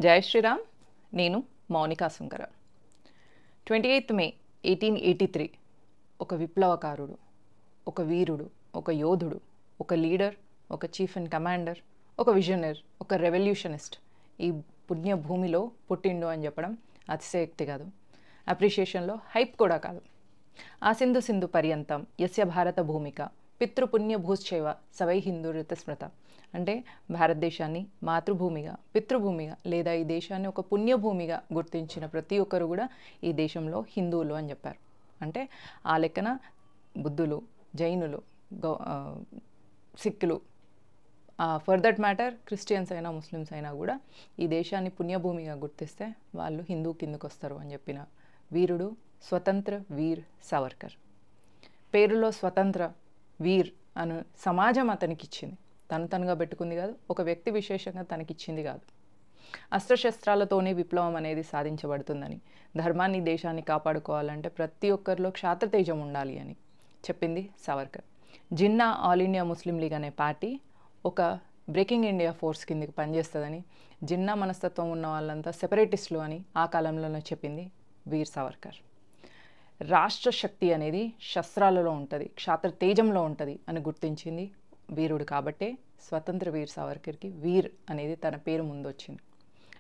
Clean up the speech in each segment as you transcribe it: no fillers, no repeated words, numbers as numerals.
జై శ్రీరామ్. నేను Mounika Sunkara. 28th May 1883 ఒక విప్లవకారుడు, ఒక వీరుడు, ఒక యోధుడు, ఒక లీడర్, ఒక చీఫ్ అండ్ కమాండర్, ఒక విజనర్, ఒక రెవల్యూషనిస్ట్ ఈ పుణ్య భూమిలో పుట్టిండు అని చెప్పడం అతిశయోక్తి కాదు. అప్రిషియేషన్లో హైప్ కూడా కాదు. ఆ సింధు సింధు పర్యంతం యస్య భారత భూమిక పితృపుణ్య భూశ్చైవ సవై హిందూ ఋతస్మృత. అంటే భారతదేశాన్ని మాతృభూమిగా, పితృభూమిగా లేదా ఈ దేశాన్ని ఒక పుణ్యభూమిగా గుర్తించిన ప్రతి ఒక్కరు కూడా ఈ దేశంలో హిందువులు అని చెప్పారు. అంటే ఆ లెక్కన బుద్ధులు, జైనులు, సిక్కులు, ఫర్ దట్ మ్యాటర్ క్రిస్టియన్స్ అయినా ముస్లిమ్స్ అయినా కూడా ఈ దేశాన్ని పుణ్యభూమిగా గుర్తిస్తే వాళ్ళు హిందూ కిందకు వస్తారు అని చెప్పిన వీరుడు స్వతంత్ర వీర్ సావర్కర్. పేరులో స్వతంత్ర వీర్ అను సమాజం అతనికి ఇచ్చింది, తనుగా పెట్టుకుంది కాదు, ఒక వ్యక్తి విశేషంగా తనకిచ్చింది కాదు. అస్త్రశస్త్రాలతోనే విప్లవం అనేది సాధించబడుతుందని, ధర్మాన్ని దేశాన్ని కాపాడుకోవాలంటే ప్రతి ఒక్కరిలో క్షాత్రతేజం ఉండాలి అని చెప్పింది Savarkar. Jinnah all India Muslim League అనే పార్టీ ఒక బ్రేకింగ్ ఇండియా ఫోర్స్ కిందకి పనిచేస్తుందని, జిన్నా మనస్తత్వం ఉన్న వాళ్ళంతా సెపరేటిస్టులు అని ఆ కాలంలోనే చెప్పింది వీర్ సావర్కర్. రాష్ట్ర శక్తి అనేది శస్త్రాలలో ఉంటుంది, క్షాత్ర తేజంలో ఉంటుంది అని గుర్తించింది వీరుడు. కాబట్టే స్వతంత్ర వీర్ సావర్కర్కి వీర్ అనేది తన పేరు ముందు వచ్చింది.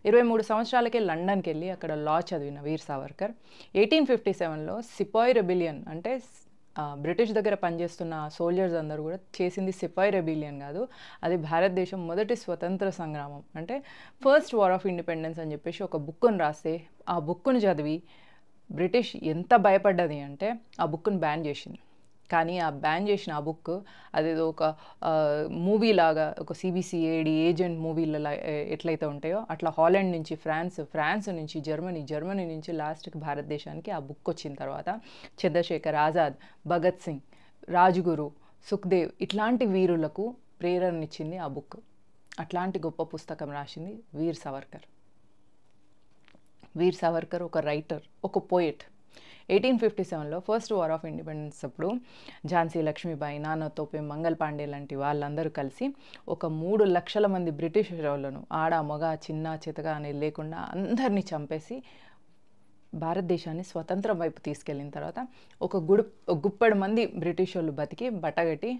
23 సంవత్సరాలకే లండన్కి వెళ్ళి అక్కడ లా చదివిన వీర్ సావర్కర్ 1857లో సిపాయి రెబిలియన్, అంటే బ్రిటిష్ దగ్గర పనిచేస్తున్న సోల్జర్స్ అందరూ కూడా చేసింది సిపాయి రెబిలియన్ కాదు, అది భారతదేశం మొదటి స్వతంత్ర సంగ్రామం, అంటే ఫస్ట్ వార్ ఆఫ్ ఇండిపెండెన్స్ అని చెప్పేసి ఒక బుక్ను రాస్తే ఆ బుక్ను చదివి బ్రిటిష్ ఎంత భయపడ్డది అంటే ఆ బుక్ను బ్యాన్ చేసింది. కానీ ఆ బ్యాన్ చేసిన ఆ బుక్ అదేదో ఒక మూవీ లాగా, ఒక CBCID ఏజెంట్ మూవీలలో ఎట్లయితే ఉంటాయో అట్లా హాలండ్ నుంచి ఫ్రాన్స్ నుంచి జర్మనీ నుంచి లాస్ట్కి భారతదేశానికి ఆ బుక్ వచ్చిన తర్వాత చంద్రశేఖర్ ఆజాద్, భగత్ సింగ్, రాజ్గురు, సుఖ్దేవ్ ఇట్లాంటి వీరులకు ప్రేరణనిచ్చింది ఆ బుక్. అట్లాంటి గొప్ప పుస్తకం రాసింది వీర్ సావర్కర్. వీర్ సావర్కర్ ఒక రైటర్, ఒక పోయెట్. 1857లో ఫస్ట్ వార్ ఆఫ్ ఇండిపెండెన్స్ అప్పుడు ఝాన్సీ లక్ష్మీబాయి, నానా తోపే, మంగల్ పాండే లాంటి వాళ్ళందరూ కలిసి ఒక 3 లక్షల మంది బ్రిటిష్ వాళ్ళను ఆడ మగ చిన్న చితక అనేది లేకుండా అందరినీ చంపేసి భారతదేశాన్ని స్వతంత్రం వైపు తీసుకెళ్ళిన తర్వాత ఒక గుప్పెడు మంది బ్రిటిష్ వాళ్ళు బతికి బట్టగట్టి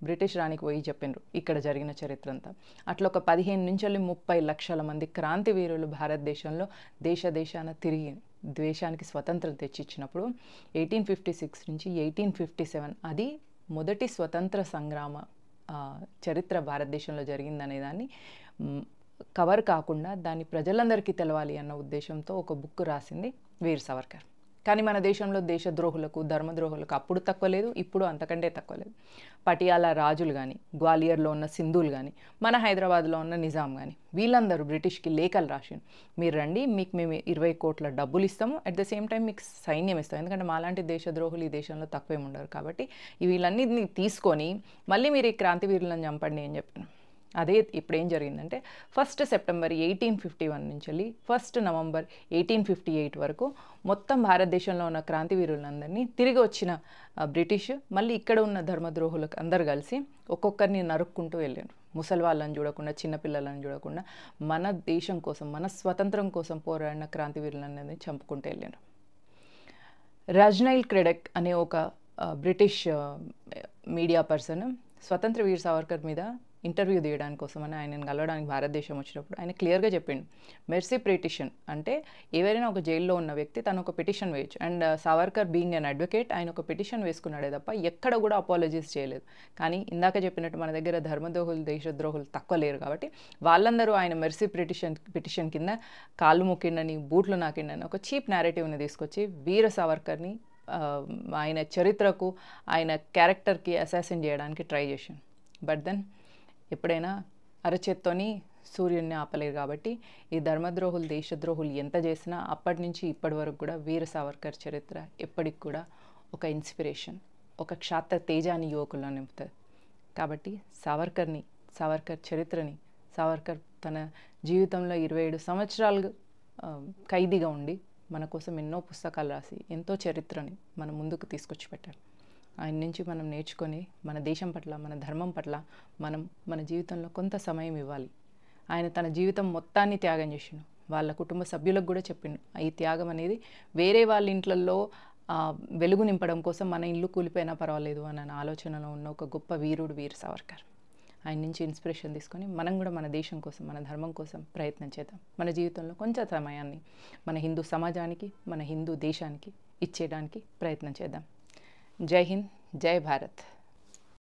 బ్రిటిష్ రాణికి పోయి చెప్పిండ్రు ఇక్కడ జరిగిన చరిత్ర అంతా. అట్లా ఒక 15 నుంచి 30 లక్షల మంది క్రాంతి వీరులు భారతదేశంలో దేశాన తిరిగి దేశానికి స్వతంత్రం తెచ్చిచ్చినప్పుడు 1856 నుంచి 1857 అది మొదటి స్వతంత్ర సంగ్రామ చరిత్ర భారతదేశంలో జరిగిందనే దాన్ని కవర్ కాకుండా దాన్ని ప్రజలందరికీ తెలవాలి అన్న ఉద్దేశంతో ఒక బుక్ రాసింది వీర్ సావర్కర్. కానీ మన దేశంలో దేశద్రోహులకు, ధర్మద్రోహులకు అప్పుడు తక్కువ లేదు, ఇప్పుడు అంతకంటే తక్కువ లేదు. పటియాలా రాజులు కానీ, గ్వాలియర్లో ఉన్న సింధులు కానీ, మన హైదరాబాద్లో ఉన్న నిజాం కానీ వీళ్ళందరూ బ్రిటిష్కి లేఖలు రాసిండు, మీరు రండి, మీకు మేము 20 కోట్ల డబ్బులు ఇస్తాము, అట్ ద సేమ్ టైం మీకు సైన్యం ఇస్తాం, ఎందుకంటే మాలాంటి దేశద్రోహులు ఈ దేశంలో తక్కువేమి ఉండరు కాబట్టి వీళ్ళన్నిటిని తీసుకొని మళ్ళీ మీరు ఈ క్రాంతి వీరులను చంపండి అని చెప్పాను. అదే ఇప్పుడు ఏం జరిగిందంటే 1 సెప్టెంబర్ 1851 నుంచి వెళ్ళి 1 నవంబర్ 1858 వరకు మొత్తం భారతదేశంలో ఉన్న క్రాంతి వీరులందరినీ తిరిగి వచ్చిన బ్రిటిష్ మళ్ళీ ఇక్కడ ఉన్న ధర్మద్రోహులకు అందరు కలిసి ఒక్కొక్కరిని నరుక్కుంటూ వెళ్ళారు. ముసలి వాళ్ళని చూడకుండా, చిన్నపిల్లలను చూడకుండా మన దేశం కోసం, మన స్వతంత్రం కోసం పోరాడిన క్రాంతి వీరులందరినీ చంపుకుంటూ వెళ్ళారు. రజ్నైల్ క్రెడెక్ అనే ఒక బ్రిటిష్ మీడియా పర్సన్ స్వతంత్ర వీర్ సావర్కర్ మీద ఇంటర్వ్యూ తీయడానికి కోసమని ఆయనను కలవడానికి భారతదేశం వచ్చినప్పుడు ఆయన క్లియర్గా చెప్పిండు, మెర్సీ పిటిషన్ అంటే ఎవరైనా ఒక జైల్లో ఉన్న వ్యక్తి తను ఒక పిటిషన్ వేయచ్చు. And Savarkar being an advocate ఆయన ఒక పిటిషన్ వేసుకున్నాడే తప్ప ఎక్కడ కూడా అపాలజీస్ చేయలేదు. కానీ ఇందాక చెప్పినట్టు మన దగ్గర ధర్మద్రోహులు, దేశద్రోహులు తక్కువ లేరు కాబట్టి వాళ్ళందరూ ఆయన మెర్సీ పిటిషన్ కింద కాళ్ళు మొక్కిండని, బూట్లు నాకిండని ఒక చీప్ నేరేటివ్ని తీసుకొచ్చి వీర సావర్కర్ని ఆయన చరిత్రకు, ఆయన క్యారెక్టర్కి అసాసిన్ చేయడానికి ట్రై చేశాను. బట్ దెన్ ఎప్పుడైనా అరచేత్తోని సూర్యుడిని ఆపలేరు కాబట్టి ఈ ధర్మద్రోహులు, దేశద్రోహులు ఎంత చేసినా అప్పటి నుంచి ఇప్పటి వరకు కూడా వీర సావర్కర్ చరిత్ర ఎప్పటికి కూడా ఒక ఇన్స్పిరేషన్, ఒక క్షాత్ర తేజాన్ని యువకుల్లో నింపుతుంది. కాబట్టి సావర్కర్ చరిత్రని, సావర్కర్ తన జీవితంలో 27 సంవత్సరాలు ఖైదీగా ఉండి మన కోసం ఎన్నో పుస్తకాలు రాసి ఎంతో చరిత్రని మన ముందుకు తీసుకొచ్చి పెట్టారు. ఆయన నుంచి మనం నేర్చుకొని మన దేశం పట్ల, మన ధర్మం పట్ల మనం మన జీవితంలో కొంత సమయం ఇవ్వాలి. ఆయన తన జీవితం మొత్తాన్ని త్యాగం చేసిండు వాళ్ళ కుటుంబ సభ్యులకు కూడా చెప్పిండు ఈ త్యాగం అనేది వేరే వాళ్ళ ఇంట్లల్లో వెలుగు నింపడం కోసం మన ఇల్లు కూలిపోయినా పర్వాలేదు అన్న ఆలోచనలో ఉన్న ఒక గొప్ప వీరుడు వీర్ సావర్కర్. ఆయన నుంచి ఇన్స్పిరేషన్ తీసుకొని మనం కూడా మన దేశం కోసం, మన ధర్మం కోసం ప్రయత్నం చేద్దాం. మన జీవితంలో కొంచెం సమయాన్ని మన హిందూ సమాజానికి, మన హిందూ దేశానికి ఇచ్చేయడానికి ప్రయత్నం చేద్దాం. జై హింద్, జై భారత్.